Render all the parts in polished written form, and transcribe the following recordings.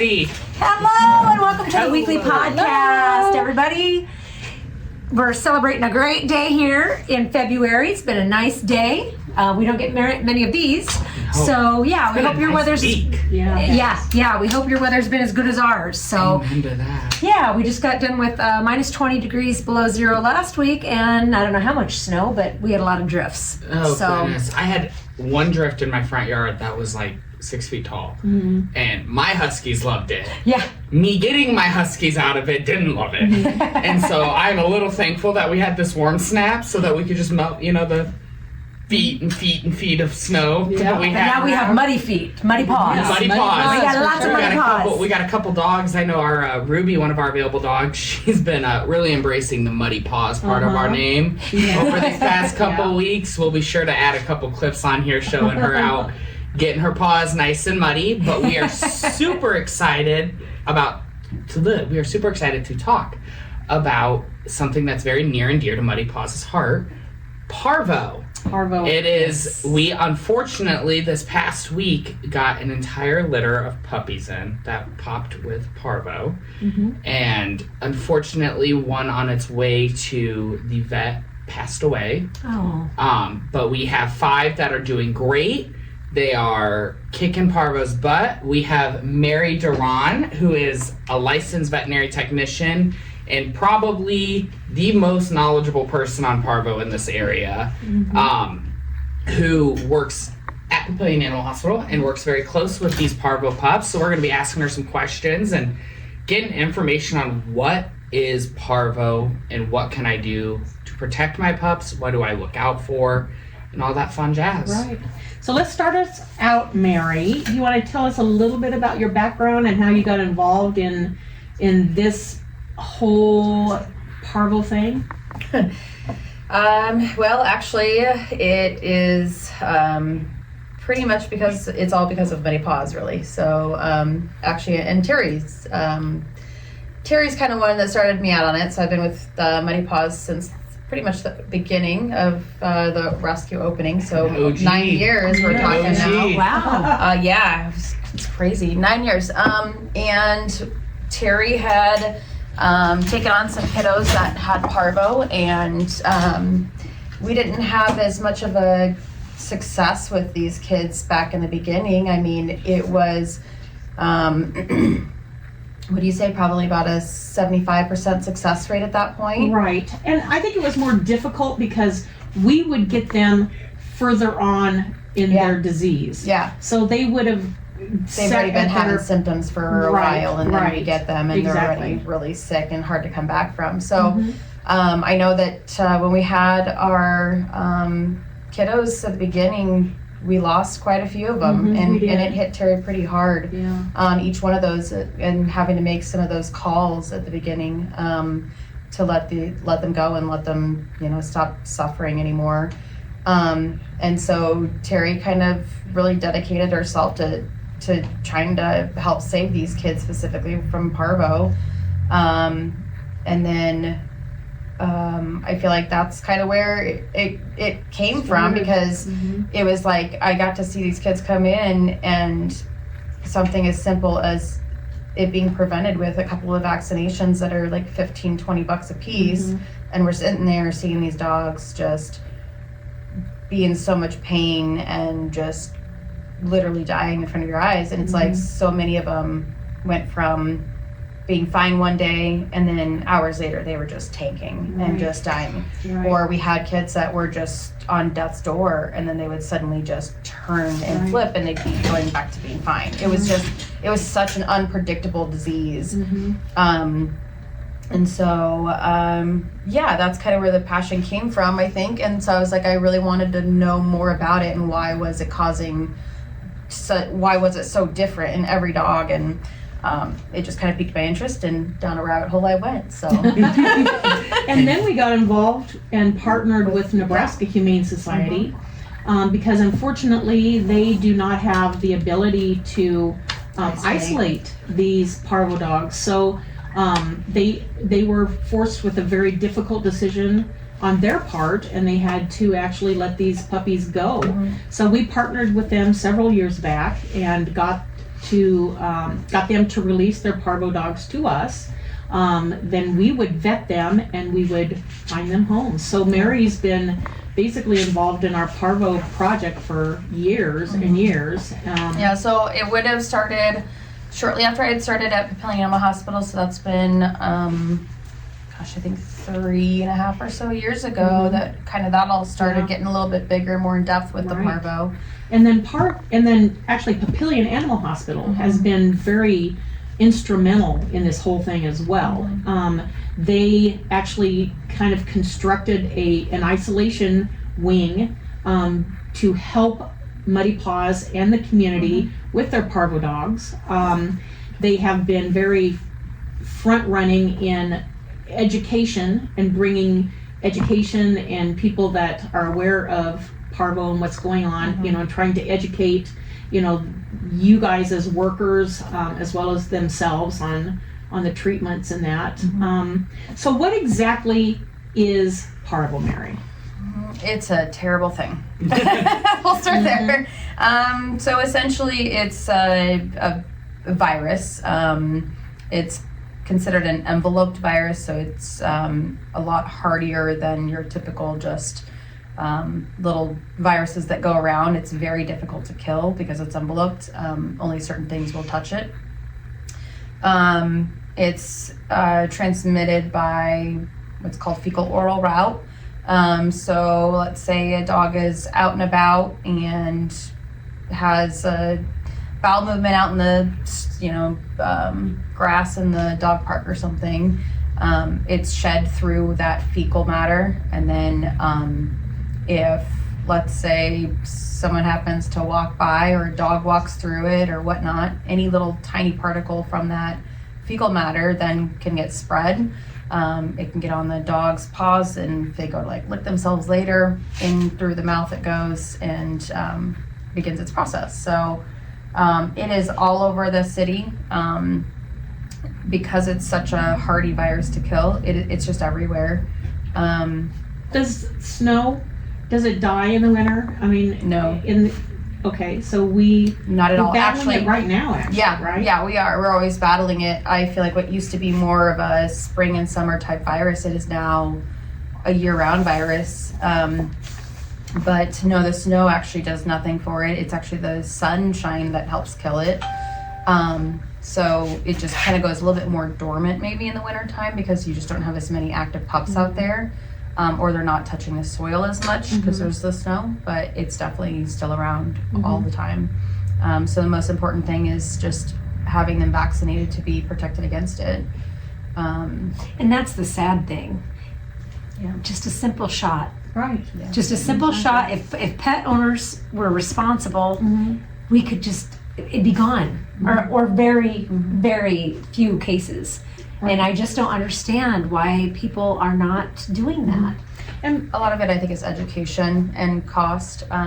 Mary. Hello and welcome to the weekly podcast, everybody. We're celebrating a great day here in February. It's been a nice day. We don't get many of these, so yeah, we hope your weather's yeah. We hope your weather's been as good as ours. So yeah, we just got done with minus 20 degrees below zero last week, and I don't know how much snow, but we had a lot of drifts. Oh goodness! I had one drift in my front yard that was like 6 feet tall, and my huskies loved it. Yeah. Me getting my huskies out of it didn't love it, and so I'm a little thankful that we had this warm snap so that we could just melt, the feet of snow. Yeah. Now we have muddy feet, muddy paws. Yeah, muddy paws. We got lots of muddy paws. We got a couple dogs. I know our Ruby, one of our available dogs, she's been really embracing the muddy paws part of our name over these past couple weeks. We'll be sure to add a couple clips on here showing her out, getting her paws nice and muddy. But we are super excited to talk about something that's very near and dear to Muddy Paws' heart, Parvo. It is, we unfortunately this past week got an entire litter of puppies in that popped with Parvo. And unfortunately one on its way to the vet passed away. But we have 5 that are doing great. They are kicking Parvo's butt. We have Mary Duran, who is a licensed veterinary technician and probably the most knowledgeable person on Parvo in this area, who works at Papillion Animal Hospital and works very close with these Parvo pups. So we're going to be asking her some questions and getting information on what is Parvo and what can I do to protect my pups, what do I look out for, and all that fun jazz. Right. So let's start us out, Mary. You want to tell us a little bit about your background and how you got involved in this whole Parvo thing? Well, actually, it is pretty much because it's all because of Muddy Paws, really. So actually, and Terry's kind of one that started me out on it. So I've been with Muddy Paws since pretty much the beginning of the rescue opening. So 9 years we're talking now. Wow. Yeah, it's crazy. 9 years. And Terry had taken on some kiddos that had Parvo, and we didn't have as much of a success with these kids back in the beginning. I mean, it was, what do you say, probably about a 75% success rate at that point. Right. And I think it was more difficult because we would get them further on in their disease. Yeah. So they would have They've already been having symptoms for a while, and then we get them, and they're already really sick and hard to come back from. So I know that when we had our kiddos at the beginning, we lost quite a few of them, and it hit Terry pretty hard on each one of those, and having to make some of those calls at the beginning to let them go and let them stop suffering anymore. And so Terry kind of really dedicated herself to trying to help save these kids specifically from Parvo. And then I feel like that's kind of where it came from, because it was like I got to see these kids come in, and something as simple as it being prevented with a couple of vaccinations that are like $15-20 a piece, and we're sitting there seeing these dogs just be in so much pain and just literally dying in front of your eyes. And it's like so many of them went from being fine one day, and then hours later they were just tanking and just dying. Or we had kids that were just on death's door, and then they would suddenly just turn and flip, and they'd be going back to being fine. It was such an unpredictable disease. And so that's kind of where the passion came from, I think. And so I was like, I really wanted to know more about it, and why was it so different in every dog. And it just kind of piqued my interest, and down a rabbit hole I went. So, and then we got involved and partnered with Nebraska Humane Society, because unfortunately they do not have the ability to isolate these Parvo dogs. So they were forced with a very difficult decision on their part, and they had to actually let these puppies go. So we partnered with them several years back and got got them to release their parvo dogs to us, then we would vet them and we would find them homes. So Mary's been basically involved in our parvo project for years and years. Yeah, so it would have started shortly after I had started at Papillion Animal Hospital, so that's been, I think 3.5 or so years ago that all started getting a little bit bigger, more in depth with the parvo. And then actually Papillion Animal Hospital has been very instrumental in this whole thing as well. They actually kind of constructed an isolation wing to help Muddy Paws and the community with their parvo dogs. They have been very front running in education and bringing education and people that are aware of parvo and what's going on, and trying to educate, you guys as workers, as well as themselves on the treatments and that. So what exactly is parvo, Mary? It's a terrible thing. We'll start there. So essentially it's a virus. It's considered an enveloped virus, so it's a lot hardier than your typical just little viruses that go around. It's very difficult to kill because it's enveloped. Only certain things will touch it. It's transmitted by what's called fecal-oral route. So let's say a dog is out and about and has a bowel movement out in the grass in the dog park or something. It's shed through that fecal matter, and then if let's say someone happens to walk by or a dog walks through it or whatnot, any little tiny particle from that fecal matter then can get spread. It can get on the dog's paws, and if they go to lick themselves later, in through the mouth it goes and begins its process. So it is all over the city. Because it's such a hardy virus to kill, it's just everywhere. Does it die in the winter? I mean, no. Okay, so not at all. Actually, it right now. Actually, yeah, right? Yeah, we are. We're always battling it. I feel like what used to be more of a spring and summer type virus, it is now a year-round virus. But no, the snow actually does nothing for it. It's actually the sunshine that helps kill it. So it just kind of goes a little bit more dormant maybe in the wintertime because you just don't have as many active pups out there. Or they're not touching the soil as much because there's the snow, but it's definitely still around all the time. So the most important thing is just having them vaccinated to be protected against it. And that's the sad thing. Yeah. Just a simple shot. Right. Yeah. Just a simple shot. If pet owners were responsible, we could it'd be gone. Or very, very few cases. Right. And I just don't understand why people are not doing that. And a lot of it, I think, is education and cost. I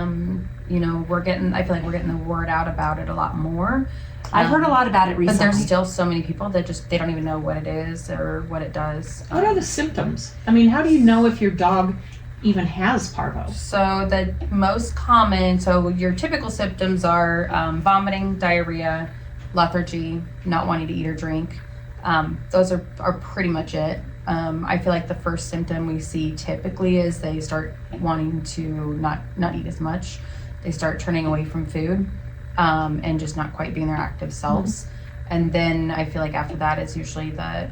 feel like we're getting the word out about it a lot more. I've heard a lot about it recently. But there's still so many people that they don't even know what it is or what it does. What are the symptoms? I mean, how do you know if your dog even has parvo? So the most common, your typical symptoms are vomiting, diarrhea, lethargy, not wanting to eat or drink. Those are pretty much it. I feel like the first symptom we see typically is they start wanting to not eat as much. They start turning away from food, and just not quite being their active selves. And then I feel like after that it's usually the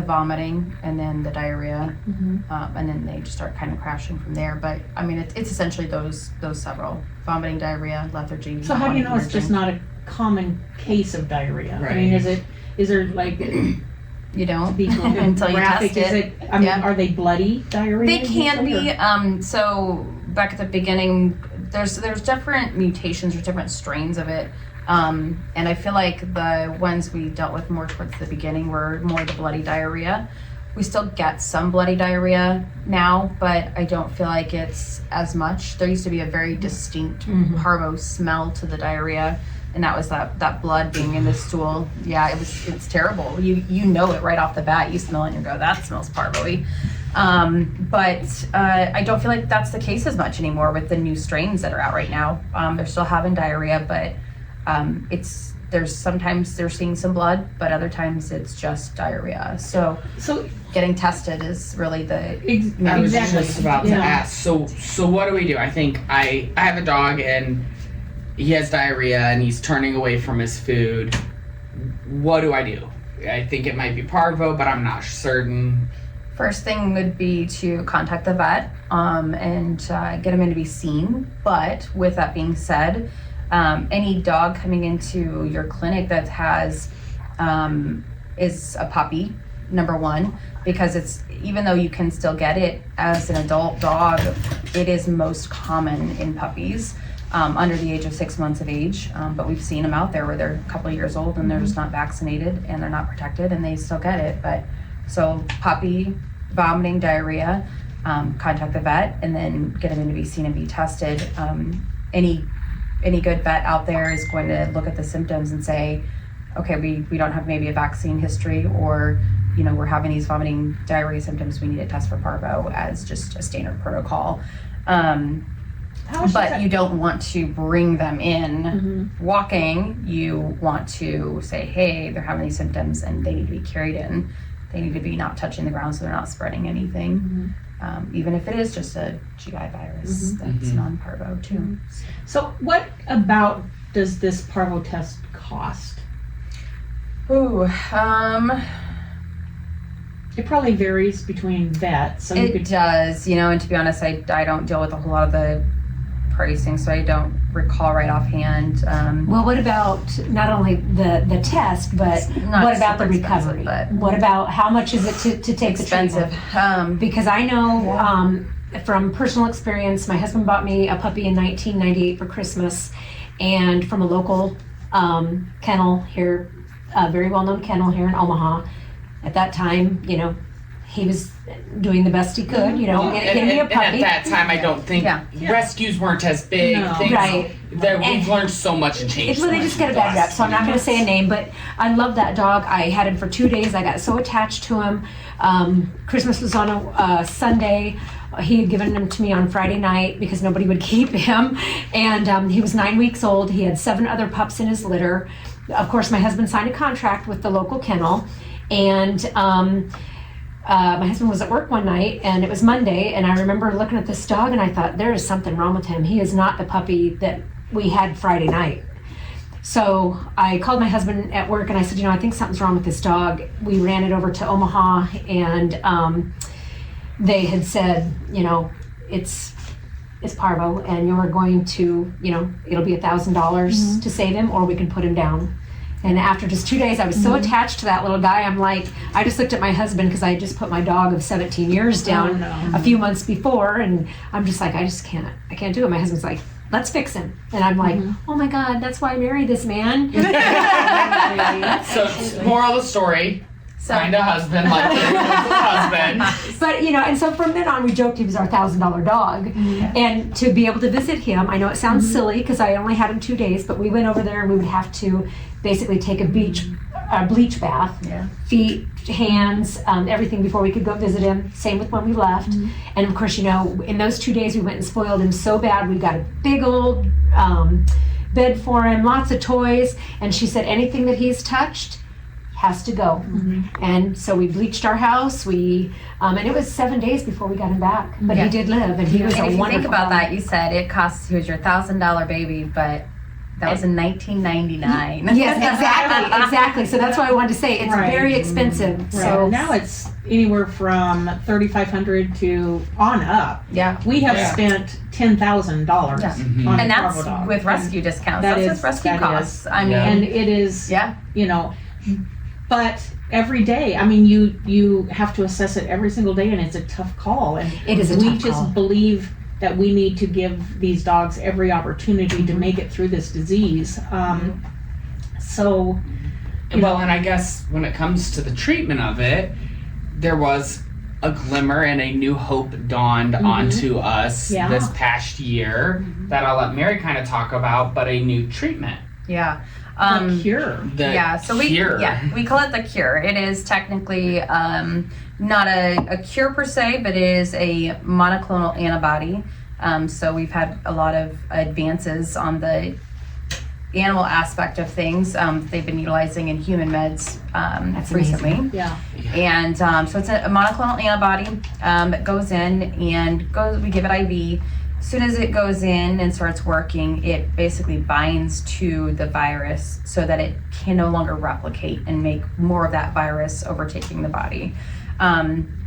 vomiting and then the diarrhea, and then they just start kind of crashing from there. But I mean, it's essentially those several: vomiting, diarrhea, lethargy. So how do you know it's just not a common case of diarrhea? Right. I mean, is there like you don't until you test it? Are they bloody diarrhea? They can be. So back at the beginning, there's different mutations or different strains of it. And I feel like the ones we dealt with more towards the beginning were more the bloody diarrhea. We still get some bloody diarrhea now, but I don't feel like it's as much. There used to be a very distinct parvo smell to the diarrhea, and that was that blood being in the stool. Yeah, it's terrible. You know it right off the bat. You smell it and you go, that smells parvo-y. But I don't feel like that's the case as much anymore with the new strains that are out right now. They're still having diarrhea, but there's sometimes they're seeing some blood, but other times it's just diarrhea. So getting tested is really the I was just about to ask. So what do we do? I think I have a dog and he has diarrhea and he's turning away from his food. What do I do? I think it might be parvo, but I'm not certain. First thing would be to contact the vet and get him in to be seen. But with that being said, any dog coming into your clinic that has is a puppy, number one, because it's, even though you can still get it as an adult dog, it is most common in puppies under the age of 6 months of age. But we've seen them out there where they're a couple of years old and they're just not vaccinated and they're not protected and they still get it. But so puppy, vomiting, diarrhea, contact the vet and then get them in to be seen and be tested. Any good vet out there is going to look at the symptoms and say, okay, we don't have maybe a vaccine history, or we're having these vomiting, diarrhea symptoms, we need to test for parvo as just a standard protocol. But you don't want to bring them in walking. You want to say, hey, they're having these symptoms and they need to be carried in. They need to be not touching the ground so they're not spreading anything. Even if it is just a GI virus that's non-parvo too. So what about does this parvo test cost? Ooh, it probably varies between vets. So it does, and to be honest, I don't deal with a whole lot of the pricing, so I don't recall right offhand. Well, what about not only the test, but what about the recovery? What about how much is it to take expensive. the treatment? Because I know from personal experience, my husband bought me a puppy in 1998 for Christmas, and from a local kennel here, a very well-known kennel here in Omaha. At that time, he was doing the best he could, getting me a puppy. And at that time, I don't think rescues weren't as big. No. Right. We've learned so much and changed. They just get a bad rep, so I'm not going to say a name, but I love that dog. I had him for 2 days. I got so attached to him. Christmas was on a Sunday. He had given him to me on Friday night because nobody would keep him. And he was 9 weeks old. He had 7 other pups in his litter. Of course, my husband signed a contract with the local kennel. And my husband was at work one night, and it was Monday, and I remember looking at this dog, and I thought, there is something wrong with him. He is not the puppy that we had Friday night. So I called my husband at work, and I said, I think something's wrong with this dog. We ran it over to Omaha, and they had said, it's parvo, and you're going to, it'll be $1,000 to save him, or we can put him down. And after just 2 days, I was so attached to that little guy. I'm like, I just looked at my husband because I had just put my dog of 17 years down a few months before. And I'm just like, I can't do it. My husband's like, let's fix him. And I'm like, oh my God, that's why I married this man. So moral of the story, find a husband like your husband. But, and so from then on, we joked he was our $1,000 dog. And to be able to visit him, I know it sounds silly because I only had him 2 days, but we went over there and we would have to basically take a bleach bath, feet, hands, everything before we could go visit him. Same with when we left. And of course, in those 2 days we went and spoiled him so bad. We got a big old bed for him, lots of toys. And she said anything that he's touched has to go. And so we bleached our house. And it was 7 days before we got him back. But he did live, and he was a wonderful. If you think about that, you said it cost, he was your $1,000 baby, but that was in 1999. Yes, exactly. So that's why I wanted to say it's very expensive. Right. So now it's anywhere from $3,500 to on up. Yeah, we have spent $10,000 on and that's dog. With rescue discounts. That's with rescue costs. I mean, and it is. But every day, I mean, you have to assess it every single day, and it's a tough call. And it is a tough call. We just believe that we need to give these dogs every opportunity to make it through this disease. And I guess when it comes to the treatment of it, there was a glimmer and a new hope dawned onto us this past year that I'll let Mary kind of talk about, but a new treatment. Yeah. The cure. We call it the cure. It is technically not a cure per se, but it is a monoclonal antibody. So we've had a lot of advances on the animal aspect of things, they've been utilizing in human meds recently. Amazing. Yeah. And so it's a monoclonal antibody that goes in and we give it IV. As soon as it goes in and starts working, it basically binds to the virus so that it can no longer replicate and make more of that virus overtaking the body.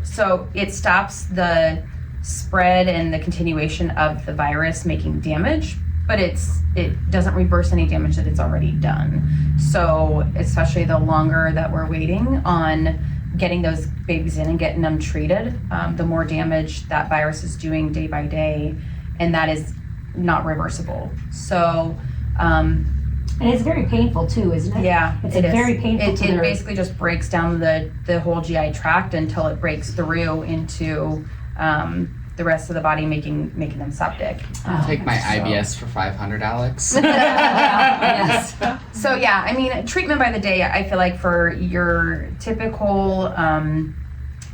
So it stops the spread and the continuation of the virus making damage, but it doesn't reverse any damage that it's already done. So especially the longer that we're waiting on getting those babies in and getting them treated, the more damage that virus is doing day by day, and that is not reversible. So and it's very painful too, isn't it? Yeah, it's very painful. It basically just breaks down the whole GI tract until it breaks through into the rest of the body, making them septic. I'll take my IBS for $500, Alex. Yes. So yeah, I mean, treatment by the day, I feel like for your typical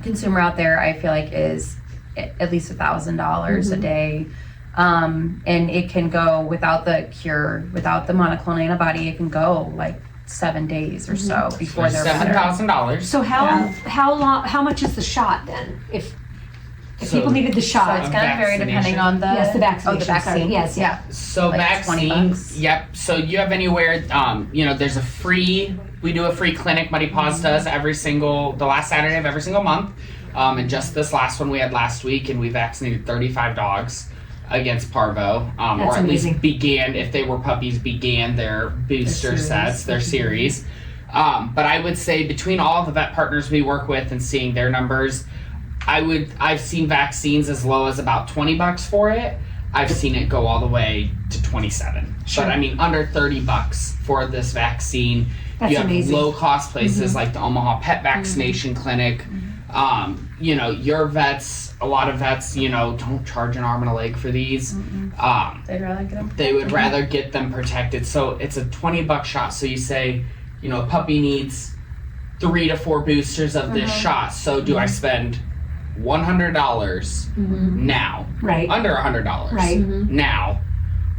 consumer out there, I feel like is at least $1,000 a day. And it can go without the cure, without the monoclonal antibody, it can go like 7 days or so before they're better. $7,000. So how much is the shot then? If people needed the So shot, it's going to vary depending on the the vaccination. Oh, the vaccine. Sorry. Yes, yeah. So Like vaccine, $20. yep. So you have anywhere, there's we do a free clinic, Muddy Paws does the last Saturday of every single month. And just this last one we had last week, and we vaccinated 35 dogs against parvo, or at least if they were puppies, began their booster sets, their series. But I would say between all the vet partners we work with and seeing their numbers, I've seen vaccines as low as about $20 for it. I've seen it go all the way to $27. Sure. But I mean, under $30 for this vaccine. That's you have amazing. low cost places like the Omaha Pet Vaccination Clinic. Your vets, a lot of vets, don't charge an arm and a leg for these. They'd rather get them. They would rather get them protected. So it's a $20 shot. So you say, a puppy needs 3 to 4 boosters of this shot. So do I spend $100 now, right? Under $100 right now,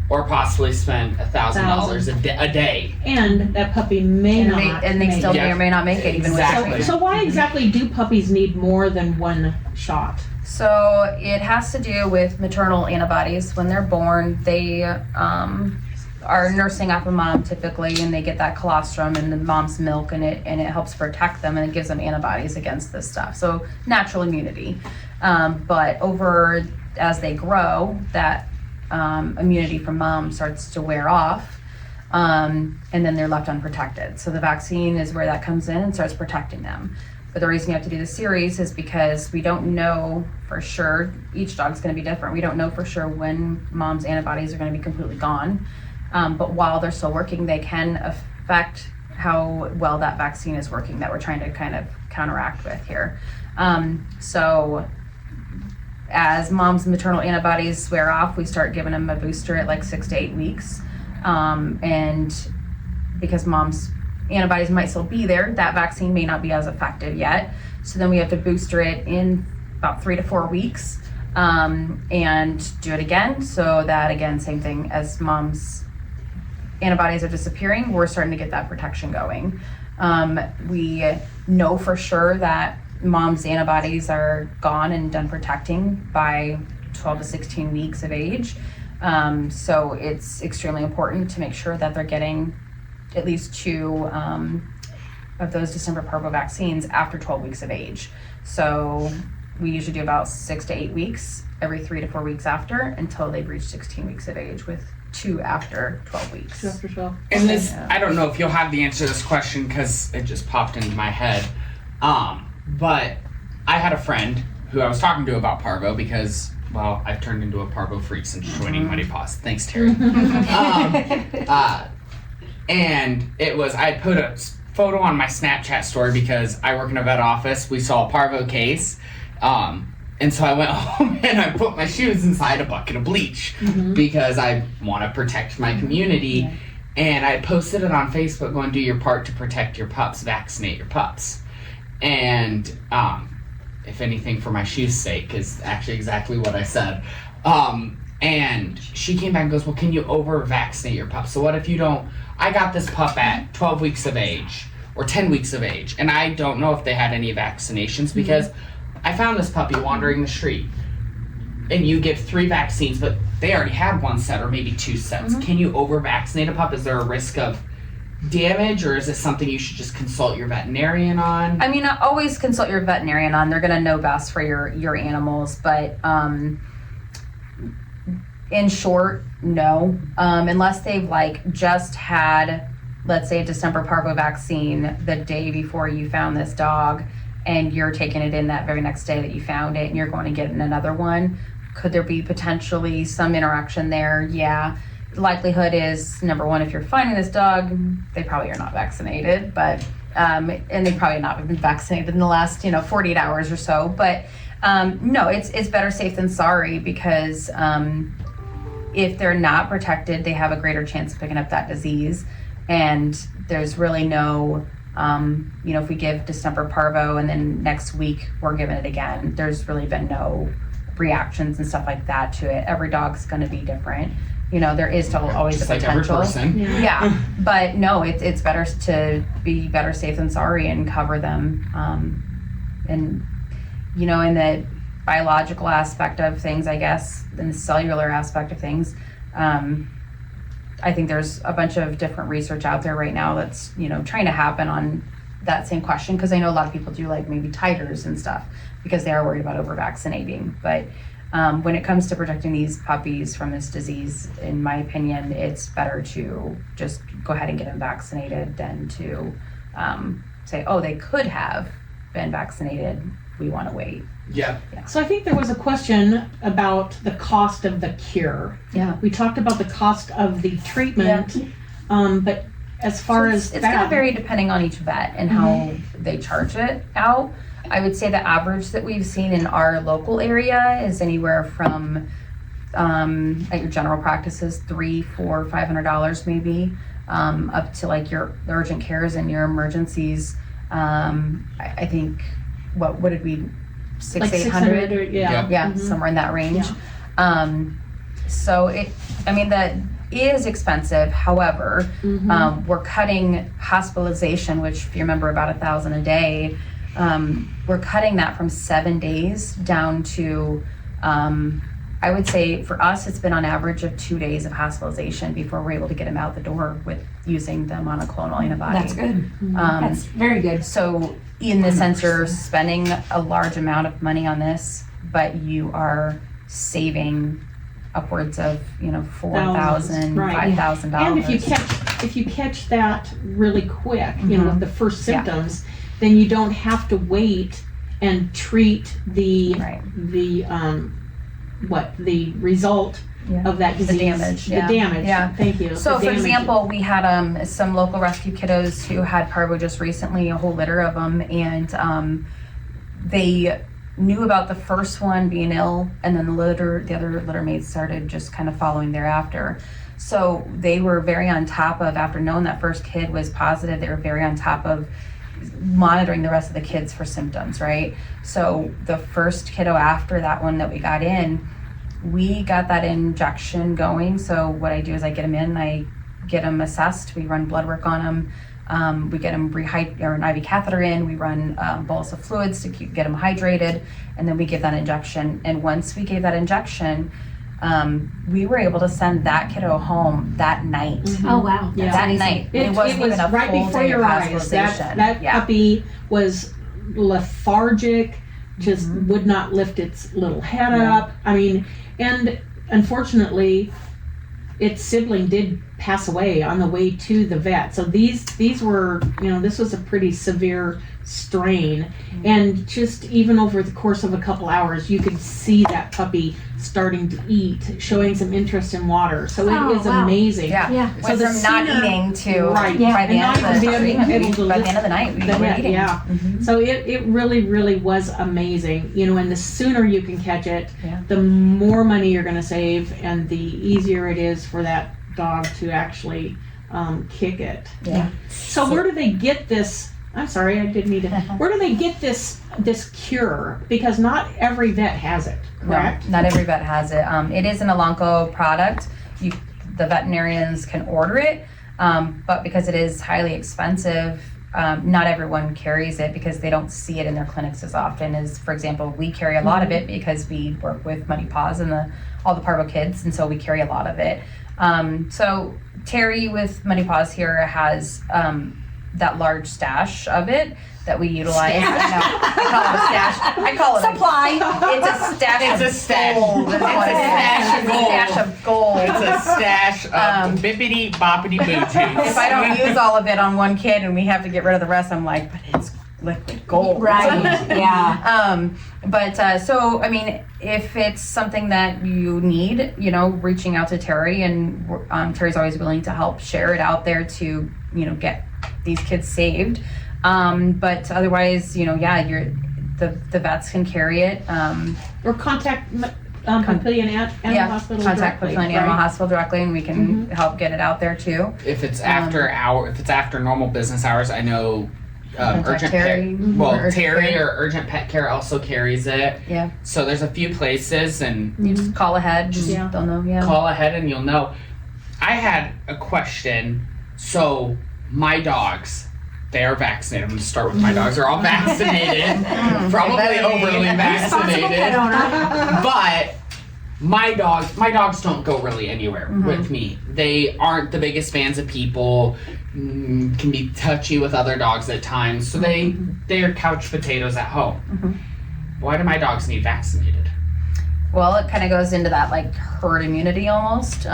or possibly spend $1,000 a day? And that puppy may not. And they still may or may not make it, even Exactly. with. So why exactly do puppies need more than one shot? So it has to do with maternal antibodies. When they're born, they are nursing up a mom typically, and they get that colostrum and the mom's milk, and it helps protect them, and it gives them antibodies against this stuff. So natural immunity. But as they grow, that immunity from mom starts to wear off, and then they're left unprotected. So the vaccine is where that comes in and starts protecting them. But the reason you have to do the series is because we don't know for sure. Each dog's going to be different. We don't know for sure when mom's antibodies are going to be completely gone. But while they're still working, they can affect how well that vaccine is working that we're trying to kind of counteract with here. So as mom's maternal antibodies wear off, we start giving them a booster at like 6 to 8 weeks. And because mom's antibodies might still be there, that vaccine may not be as effective yet. So then we have to booster it in about 3 to 4 weeks, and do it again. So that, again, same thing, as mom's antibodies are disappearing, we're starting to get that protection going. We know for sure that mom's antibodies are gone and done protecting by 12 to 16 weeks of age. So it's extremely important to make sure that they're getting at least 2 of those December parvo vaccines after 12 weeks of age. So we usually do about 6 to 8 weeks, every 3 to 4 weeks after, until they've reached 16 weeks of age, with 2 after 12 weeks. 2 after 12. And this, I don't know if you'll have the answer to this question because it just popped into my head. But I had a friend who I was talking to about parvo because, well, I've turned into a parvo freak since joining Muddy Paws. Thanks, Terry. And I had put a photo on my Snapchat story because I work in a vet office. We saw a parvo case. And so I went home and I put my shoes inside a bucket of bleach because I want to protect my community. Yeah. And I posted it on Facebook going, do your part to protect your pups, vaccinate your pups. And if anything, for my shoes' sake, is actually exactly what I said. And she came back and goes, well, can you over-vaccinate your pup? So what if you don't, I got this pup at 12 weeks of age or 10 weeks of age, and I don't know if they had any vaccinations because I found this puppy wandering the street. And you give 3 vaccines, but they already had 1 set or maybe 2 sets. Can you over-vaccinate a pup? Is there a risk of damage, or is this something you should just consult your veterinarian on? I mean, always consult your veterinarian on. They're going to know best for your animals, but in short, no. Unless they've like just had, let's say, a December parvo vaccine the day before you found this dog, and you're taking it in that very next day that you found it, and you're going to get in another one. Could there be potentially some interaction there? Yeah. Likelihood is, number one, if you're finding this dog, they probably are not vaccinated, but and they probably not been vaccinated in the last 48 hours or so. But no, it's better safe than sorry, because if they're not protected, they have a greater chance of picking up that disease. And there's really no, if we give December parvo and then next week we're giving it again, there's really been no reactions and stuff like that to it. Every dog's going to be different. There is still always just a like potential. every person. Yeah. But no, it's better to be better safe than sorry and cover them. And in the biological aspect of things, I guess, in the cellular aspect of things, I think there's a bunch of different research out there right now that's trying to happen on that same question, because I know a lot of people do like maybe titers and stuff because they are worried about over vaccinating. But when it comes to protecting these puppies from this disease, in my opinion, it's better to just go ahead and get them vaccinated than to say, oh, they could have been vaccinated, we want to wait. Yeah. So I think there was a question about the cost of the cure. Yeah. We talked about the cost of the treatment, but as far as it's going to vary depending on each vet and how they charge it out. I would say the average that we've seen in our local area is anywhere from at your general practices $300, $400, $500 maybe, up to like your urgent cares and your emergencies. I think what did we like 800? Yeah. Somewhere in that range. So that is expensive. However, we're cutting hospitalization, which if you remember about $1,000 a day. We're cutting that from 7 days down to, I would say for us, it's been on average of 2 days of hospitalization before we're able to get them out the door with using the monoclonal antibody. That's good. That's very good. So in the sense, you're spending a large amount of money on this, but you are saving upwards of $4,000, $5,000. And if you catch that really quick, with the first symptoms, then you don't have to wait and treat the result of that disease. The damage. The damage. Yeah. Thank you. So for example, we had some local rescue kiddos who had parvo just recently, a whole litter of them, and they knew about the first one being ill, and then the other litter mates started just kind of following thereafter. So they were very on top of, after knowing that first kid was positive, they were very on top of monitoring the rest of the kids for symptoms, right? So the first kiddo after that one that we got in, we got that injection going. So what I do is I get them in, I get them assessed, we run blood work on them, we get them an IV catheter in, we run bolus of fluids to get them hydrated, and then we give that injection. And once we gave that injection, we were able to send that kiddo home that night. Oh wow! Yeah. That night, it wasn't even a right full before day your of eyes. hospitalization. That puppy was lethargic, just would not lift its little head up. I mean, and unfortunately, its sibling did pass away on the way to the vet. So these were, this was a pretty severe strain. And just even over the course of a couple hours, you could see that puppy starting to eat, showing some interest in water. So it is amazing. Yeah. So Went from not eating to by the end of the night, we were eating. Yeah. So it really, really was amazing. And the sooner you can catch it, the more money you're going to save, and the easier it is for that dog to actually kick it. Yeah. So where do they get this I'm sorry, I didn't need to. Where do they get this cure? Because not every vet has it, correct? No, not every vet has it. It is an Elanco product. The veterinarians can order it, but because it is highly expensive, not everyone carries it because they don't see it in their clinics as often as, for example, we carry a lot of it because we work with Muddy Paws and all the Parvo kids, and so we carry a lot of it. So Terry with Muddy Paws here has that large stash of it that we utilize. I call it a stash. I call it supply. It's a stash. It's a stash. Gold. It's a stash of gold. It's a stash of gold. It's a stash of bippity boppity boo juice. If I don't use all of it on one kid and we have to get rid of the rest, I'm like, but it's liquid gold. Right. Yeah. So I mean, if it's something that you need, reaching out to Terry, and Terry's always willing to help share it out there to, get these kids saved. But otherwise, the vets can carry it. Or contact Papillion Animal Hospital contact directly, Papillion Animal Hospital directly, and we can help get it out there too. If it's after normal business hours, I know Urgent Terry. Pet. Terry or Urgent Pet Care also carries it. Yeah. So there's a few places, and you just call ahead. They'll know. Yeah. Call ahead, and you'll know. I had a question. So my dogs, they are vaccinated. I'm going to start with my dogs. They're all vaccinated. Probably overly vaccinated. But my dogs don't go really anywhere with me. They aren't the biggest fans of people, can be touchy with other dogs at times. So they are couch potatoes at home. Why do my dogs need vaccinated? Well, it kind of goes into that like herd immunity almost,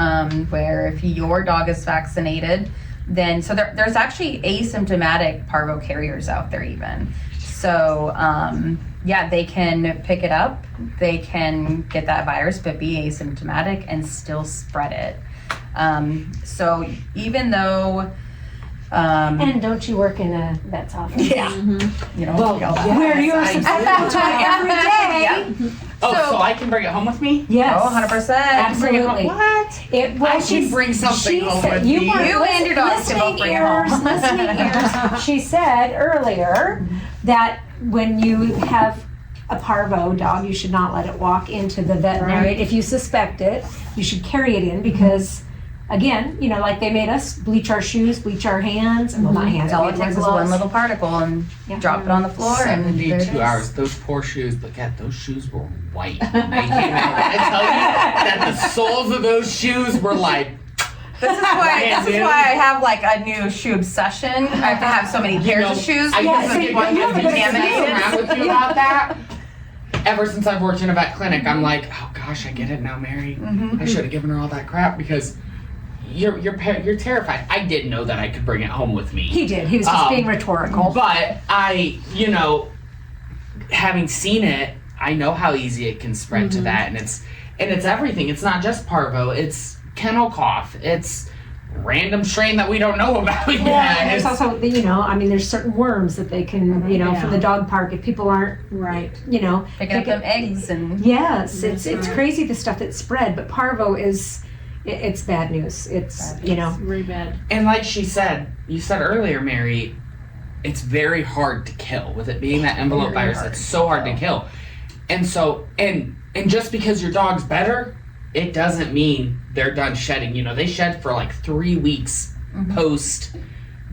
where if your dog is vaccinated, then there's actually asymptomatic parvo carriers out there even. So they can pick it up, they can get that virus, but be asymptomatic and still spread it. So even though and don't you work in a vet's office? Yeah. Where you're supposed to every day. Yep. So I can bring it home with me? Yes. Oh, 100%. Absolutely. What? I should bring something home with me. You and your dogs can both bring it home. Listening ears. She said earlier that when you have a parvo dog, you should not let it walk into the veterinary. Right. If you suspect it, you should carry it in because, again, like they made us bleach our shoes, bleach our hands, well, not hands. All it takes is one little particle and drop it on the floor. 72 hours. Those poor shoes. Look at those shoes were white. When they came out. I tell you that the soles of those shoes were like. This is why I have like a new shoe obsession. I have to have so many pairs of shoes because the one gets contaminated. Around with you about that. Ever since I've worked in a vet clinic, I'm like, oh gosh, I get it now, Mary. I should have given her all that crap because you're terrified. I didn't know that I could bring it home with me. He did. He was just being rhetorical. But I, having seen it, I know how easy it can spread to that, and it's everything. It's not just parvo. It's kennel cough. It's random strain that we don't know about yet. And there's also, there's certain worms that they can, from the dog park if people aren't picking up them eggs and it's crazy the stuff that's spread. But parvo is. It's bad news. It's very bad. And like you said earlier, Mary, it's very hard to kill with it being that envelope virus. It's so hard to kill. And so, and just because your dog's better, it doesn't mean they're done shedding. They shed for like 3 weeks post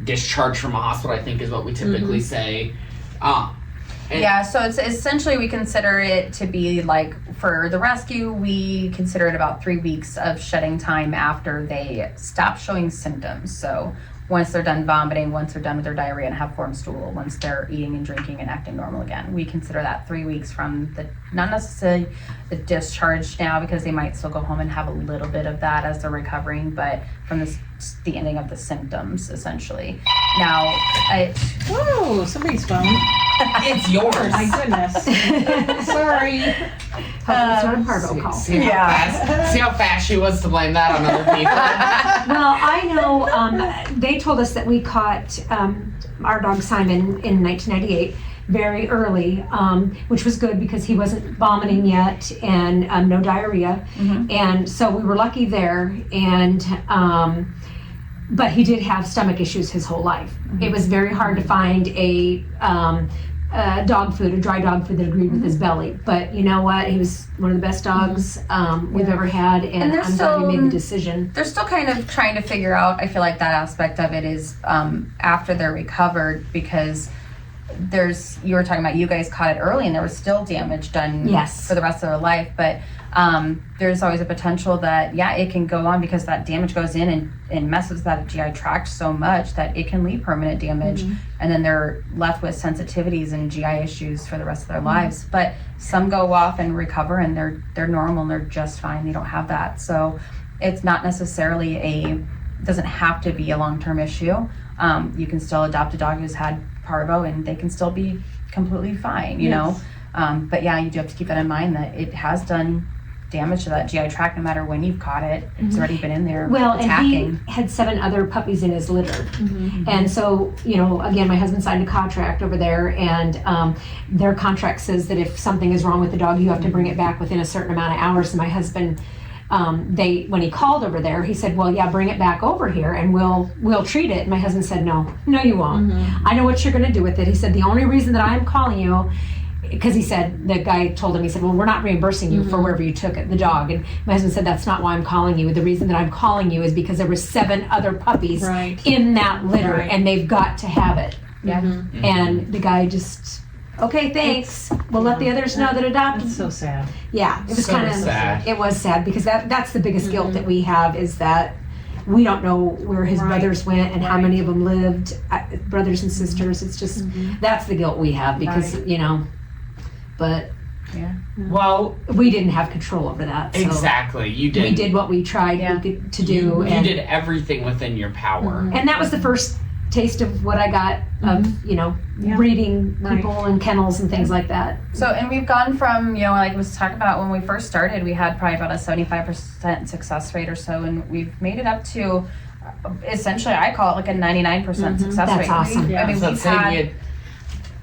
discharge from a hospital, I think is what we typically say. So it's essentially we consider it to be like for the rescue, we consider it about 3 weeks of shedding time after they stop showing symptoms. So once they're done vomiting, once they're done with their diarrhea and have formed stool, once they're eating and drinking and acting normal again, we consider that 3 weeks from not necessarily the discharge now because they might still go home and have a little bit of that as they're recovering, but from the ending of the symptoms essentially. Now, whoa, somebody's phone. It's yours. Oh my goodness. Sorry. See how fast she was to blame that on other people. Well, I know they told us that we caught our dog Simon in 1998 very early, which was good because he wasn't vomiting yet and no diarrhea. And so we were lucky there. And but he did have stomach issues his whole life. It was very hard to find a dog food, a dry dog food that agreed with his belly. But you know what? He was one of the best dogs we've ever had, and I'm glad we made the decision. They're still kind of trying to figure out, I feel like that aspect of it is after they're recovered, because you were talking about you guys caught it early and there was still damage done for the rest of their life, but there's always a potential that it can go on because that damage goes in and messes that GI tract so much that it can leave permanent damage, and then they're left with sensitivities and GI issues for the rest of their lives. But some go off and recover and they're normal and they're just fine. They don't have that, so it's not necessarily doesn't have to be a long-term issue. You can still adopt a dog who's had parvo and they can still be completely fine, you know. But you do have to keep that in mind that it has done damage to that GI tract no matter when you've caught it. It's already been in there attacking. And he had 7 other puppies in his litter. And so, again, my husband signed a contract over there, and their contract says that if something is wrong with the dog, you have to bring it back within a certain amount of hours. And my husband, when he called over there, he said, well, bring it back over here and we'll treat it. And my husband said, no, you won't. I know what you're going to do with it. He said, the only reason that I'm calling you, because he said, the guy told him, he said, well, we're not reimbursing you for wherever you took it, the dog. And my husband said, that's not why I'm calling you. The reason that I'm calling you is because there were 7 other puppies in that litter, and they've got to have it. And the guy just, okay, thanks. We'll let the others know that adopted. That's so sad. Yeah, it was So kind of sad. It was sad because that's the biggest guilt that we have, is that we don't know where his brothers went and how many of them lived, brothers and sisters. It's just that's the guilt we have because but well, we didn't have control over that. So exactly, you did. We did what we tried to do. You and did everything within your power, and that was the first taste of what I got of breeding people and kennels and things like that. So, and we've gone from, like I was talking about when we first started, we had probably about a 75% success rate or so, and we've made it up to essentially, I call it like a 99% success rate. That's awesome. I mean, we've had,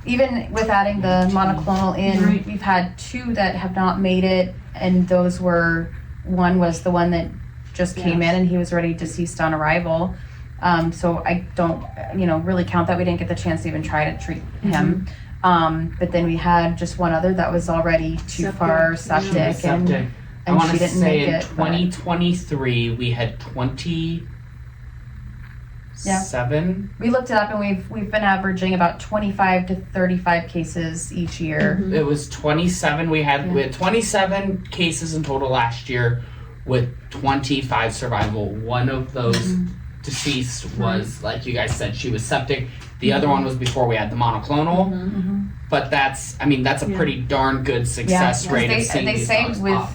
even with adding the monoclonal in, we've had 2 that have not made it, and those were, one was the one that just came in and he was already deceased on arrival. So I don't, really count that. We didn't get the chance to even try to treat him. But then we had just one other that was already too far septic. And I want she to didn't say make in it, 2023 we had 27. We looked it up and we've been averaging about 25 to 35 cases each year. It was 27. We had 27 cases in total last year with 25 survival. One of those deceased was, like you guys said, she was septic. The other one was before we had the monoclonal. But that's a pretty darn good success rate. They say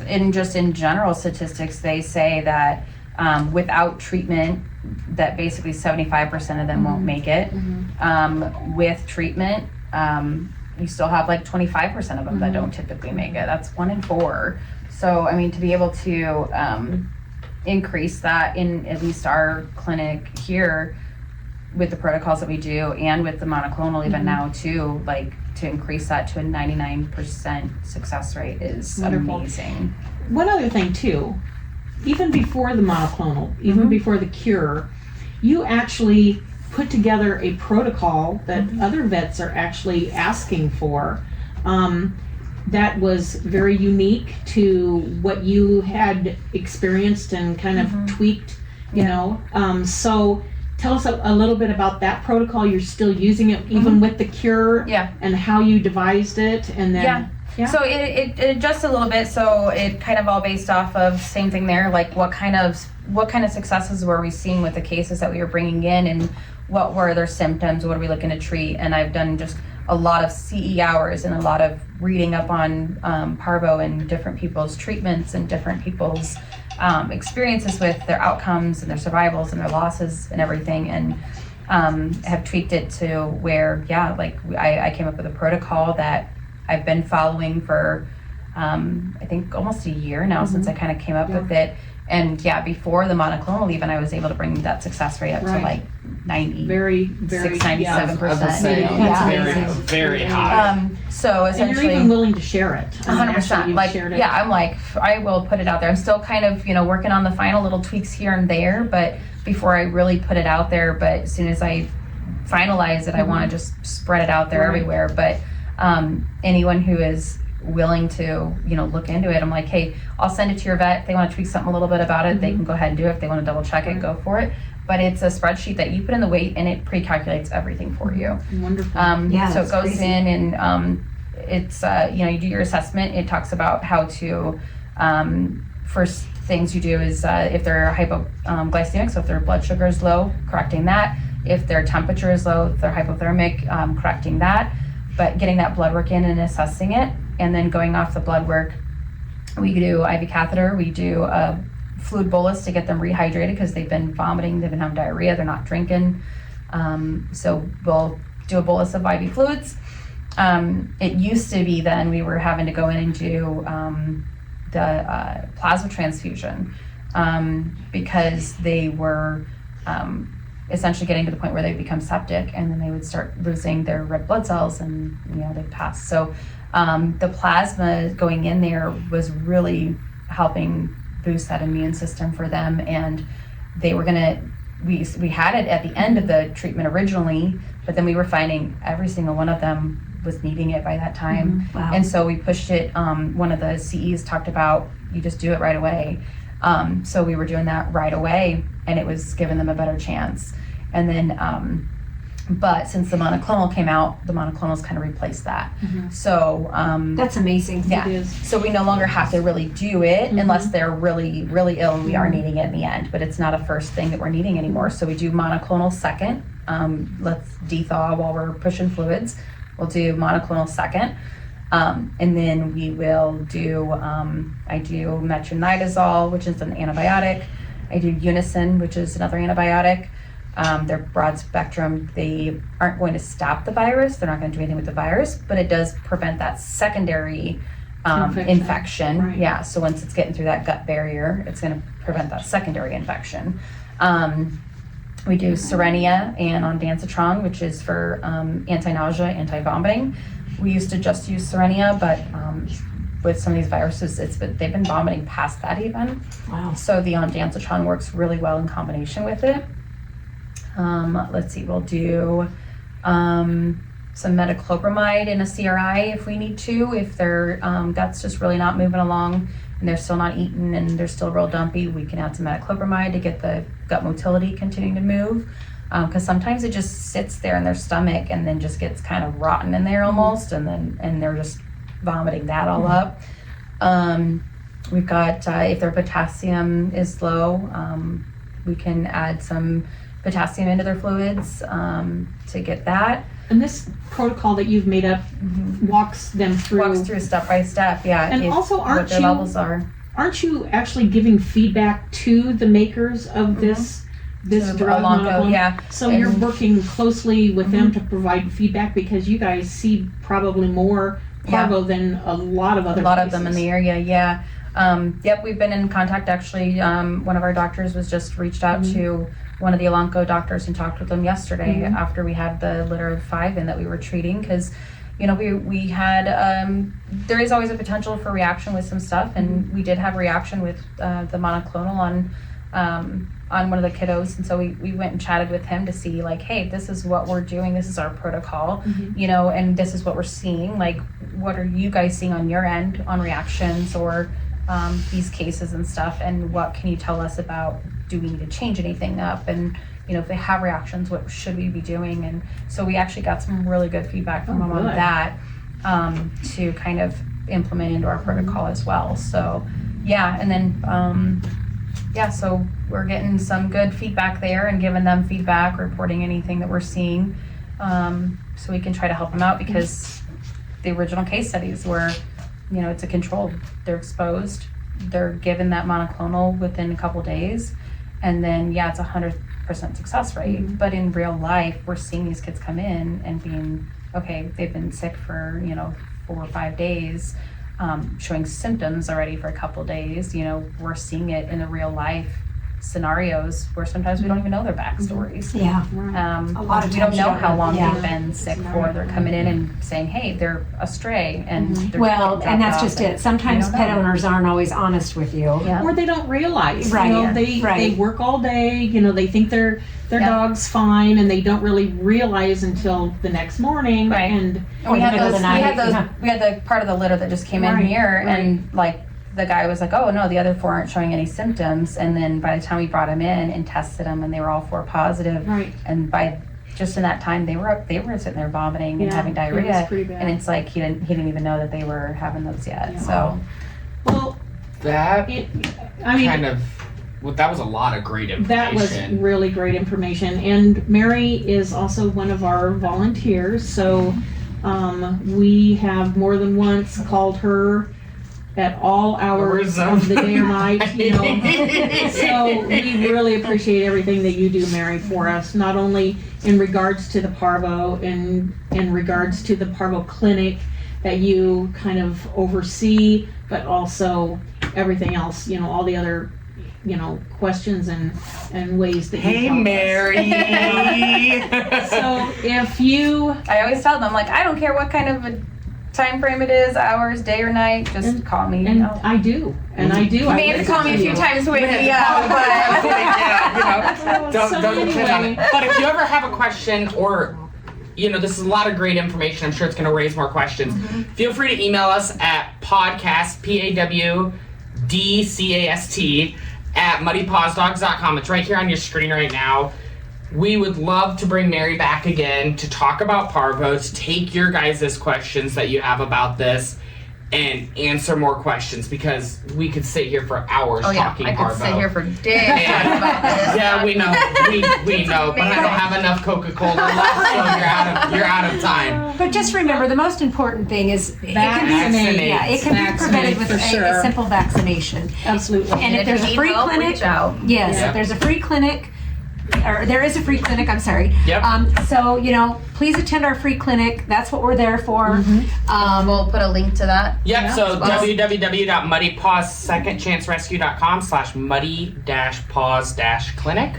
in general statistics, they say that without treatment, that basically 75% of them won't make it. With treatment, you still have like 25% of them that don't typically make it. That's 1 in 4. So, I mean, to be able to increase that in at least our clinic here with the protocols that we do and with the monoclonal even now too, like to increase that to a 99% success rate is amazing. One other thing too, even before the monoclonal, even before the cure, you actually put together a protocol that other vets are actually asking for. That was very unique to what you had experienced and kind of tweaked, so tell us a little bit about that protocol. You're still using it even with the cure, and how you devised it, and then so it adjusts a little bit. So it kind of all based off of same thing there, like what kind of successes were we seeing with the cases that we were bringing in, and what were their symptoms, what are we looking to treat. And I've done just a lot of CE hours and a lot of reading up on parvo and different people's treatments and different people's experiences with their outcomes and their survivals and their losses and everything, and have tweaked it to where I came up with a protocol that I've been following for I think almost a year now since I kind of came up with it. And before the monoclonal, even I was able to bring that success rate up to like 90, very 97%. Very high. So essentially, and you're even willing to share it. 100%. Like, I'm like, I will put it out there. I'm still kind of, working on the final little tweaks here and there, but before I really put it out there, but as soon as I finalize it, I want to just spread it out there everywhere. But anyone who is willing to, look into it, I'm like, hey, I'll send it to your vet. If they want to tweak something a little bit about it, they can go ahead and do it. If they want to double check it, go for it. But it's a spreadsheet that you put in the weight and it pre-calculates everything for you. Wonderful. So it goes in and it's, you do your assessment. It talks about how to, first things you do is if they're hypoglycemic, so if their blood sugar is low, correcting that. If their temperature is low, if they're hypothermic, correcting that. But getting that blood work in and assessing it, and then going off the blood work, we do IV catheter, we do a fluid bolus to get them rehydrated because they've been vomiting, they've been having diarrhea, they're not drinking. So we'll do a bolus of IV fluids. It used to be then we were having to go in and do the plasma transfusion because they were essentially getting to the point where they become septic, and then they would start losing their red blood cells and they'd pass. So the plasma going in there was really helping boost that immune system for them, and they were we had it at the end of the treatment originally, but then we were finding every single one of them was needing it by that time. Wow. And so we pushed it. One of the CEs talked about you just do it right away. So we were doing that right away, and it was giving them a better chance. And then but since the monoclonal came out, the monoclonals kind of replaced that. So that's amazing. Yeah. It is. So we no longer have to really do it unless they're really, really ill and we are needing it in the end. But it's not a first thing that we're needing anymore. So we do monoclonal second. Let's dethaw while we're pushing fluids. We'll do monoclonal second. And then we will do, I do metronidazole, which is an antibiotic. I do Unison, which is another antibiotic. They're broad spectrum. They aren't going to stop the virus. They're not going to do anything with the virus, but it does prevent that secondary infection. Right. Yeah, so once it's getting through that gut barrier, it's going to prevent that secondary infection. We do Serenia and ondansetron, which is for anti-nausea, anti-vomiting. We used to just use Serenia, but with some of these viruses, they've been vomiting past that even. Wow. So the ondansetron works really well in combination with it. Let's see, we'll do some metoclopramide in a CRI if we need to. If their gut's just really not moving along and they're still not eating and they're still real dumpy, we can add some metoclopramide to get the gut motility continuing to move. Because sometimes it just sits there in their stomach and then just gets kind of rotten in there almost, and they're just vomiting that all up. We've got if their potassium is low, we can add some potassium into their fluids to get that. And this protocol that you've made up walks them through. Walks through step by step, yeah. And also, what their levels are. Aren't you actually giving feedback to the makers of this drug? Elanco, yeah. So you're working closely with them to provide feedback because you guys see probably more parvo than a lot of other places. Of them in the area, yeah. Yep, we've been in contact actually. One of our doctors was just reached out to one of the Elanco doctors and talked with them yesterday after we had the litter of 5 in that we were treating, because we had there is always a potential for reaction with some stuff, and we did have reaction with the monoclonal on one of the kiddos, and so we went and chatted with him to see, like, hey, this is what we're doing, this is our protocol, and this is what we're seeing, like, what are you guys seeing on your end on reactions or these cases and stuff, and what can you tell us about, do we need to change anything up, and if they have reactions, what should we be doing? And so we actually got some really good feedback from them on that to kind of implement into our protocol as well. So yeah, and then so we're getting some good feedback there and giving them feedback, reporting anything that we're seeing, so we can try to help them out, because the original case studies were, it's a controlled, they're exposed, they're given that monoclonal within a couple days, and then it's 100% success rate. But in real life, we're seeing these kids come in and being, okay, they've been sick for 4 or 5 days, showing symptoms already for a couple days. You know, we're seeing it in the real life scenarios where sometimes we don't even know their backstories. Yeah. A lot of we don't times know you don't how know. long Yeah. they've been sick for. They're coming in and saying, hey, they're astray, and they're Well, getting and that's dropped just off, it. Sometimes we don't pet know. owners aren't always honest with you. Yeah. Or they don't realize, Right, you know, they right. work all day, you know, they think their Yeah. dog's fine, and they don't really realize until the next morning. Right. And And we had middle of those. the We night, had those. yeah. We had the part of the litter that just came in Right, here, right. and like the guy was like, "Oh no, the other 4 aren't showing any symptoms." And then by the time we brought them in and tested them, and they were all 4 positive. Right. And by just in that time, they were sitting there vomiting and Yeah, having it was diarrhea. pretty bad. And it's like he didn't even know that they were having those yet. Yeah. So well, That I mean, kind of, well, that was a lot of great that was information. really great information. And Mary is also one of our volunteers, so we have more than once called her at all hours of the day or night, you know. So we really appreciate everything that you do, Mary, for us, not only in regards to the parvo and in regards to the parvo clinic that you kind of oversee, but also everything else, you know, all the other, you know, questions and ways that you Hey, help us. Mary. So if you I always tell them, like, I don't care what kind of a time frame it is, hours, day or night, just call me. You and know. I do, and I do. You may have to call me a few times to wake me up, but Yeah, you know, So don't depend on anyway. it. But if you ever have a question, or you know, this is a lot of great information. I'm sure it's going to raise more questions. Feel free to email us at podcast, PAWDCAST, at muddypawsdogs.com. It's right here on your screen right now. We would love to bring Mary back again to talk about parvo, to take your guys' questions that you have about this and answer more questions, because we could sit here for hours oh yeah, talking I parvo. could sit here for days talking about this. Yeah, we know, we know, but I don't have enough Coca-Cola left, so you're out of time. But just remember, the most important thing is it can Vaccinate. be, yeah, it can be prevented with for a sure. simple vaccination. Absolutely. And if there's you a need free help, clinic, reach out. yes, Yeah. if there's a free clinic, or there is a free clinic, I'm sorry. Yep. So, you know, please attend our free clinic. That's what we're there for. We'll put a link to that. Yep, so Well- www.muddypaws2nd-rescue.com/muddy-paws-clinic,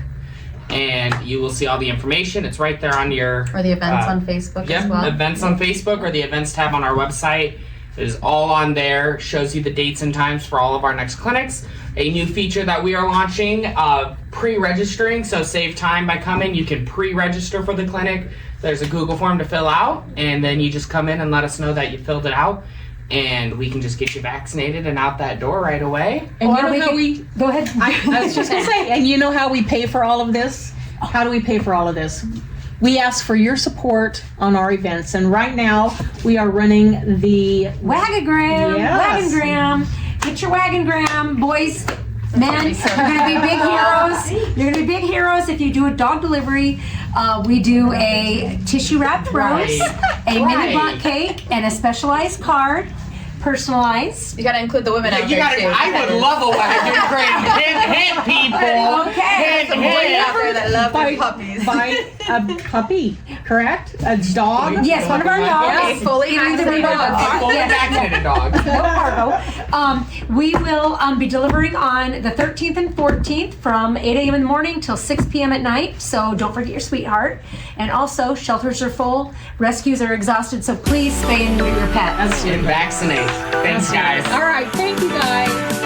and you will see all the information. It's right there on your Or the events on Facebook as well. events on Facebook or the events tab on our website. It is all on there. Shows you the dates and times for all of our next clinics. A new feature that we are launching, pre-registering. So save time by coming. You can pre-register for the clinic. There's a Google form to fill out, and then you just come in and let us know that you filled it out, and we can just get you vaccinated and out that door right away. And Or you know we how could- we Go ahead. I was just gonna say, and you know how we pay for all of this? How do we pay for all of this? We ask for your support on our events, and right now we are running the Wagogram, Yes. Wagogram. Get your Wagogram, boys, men. You're gonna be big heroes. You're gonna be big heroes if you do a dog delivery. We do a tissue wrapped rose, a mini Right. butt cake, and a specialized card, personalized. You gotta include the women out You there gotta, too. I would love a wagon. Hint, people. Okay. Some women out there that love by, their puppies. by a puppy, correct? A dog? Yes, one of our dogs. Okay, fully Either we vaccinated will- dog. Fully Yes. vaccinated dog. No cargo. We will be delivering on the 13th and 14th from 8 a.m. in the morning till 6 p.m. at night. So don't forget your sweetheart. And also, shelters are full, rescues are exhausted. So please spay and neuter your pets. And vaccinate. Thanks, guys. All right, thank you guys.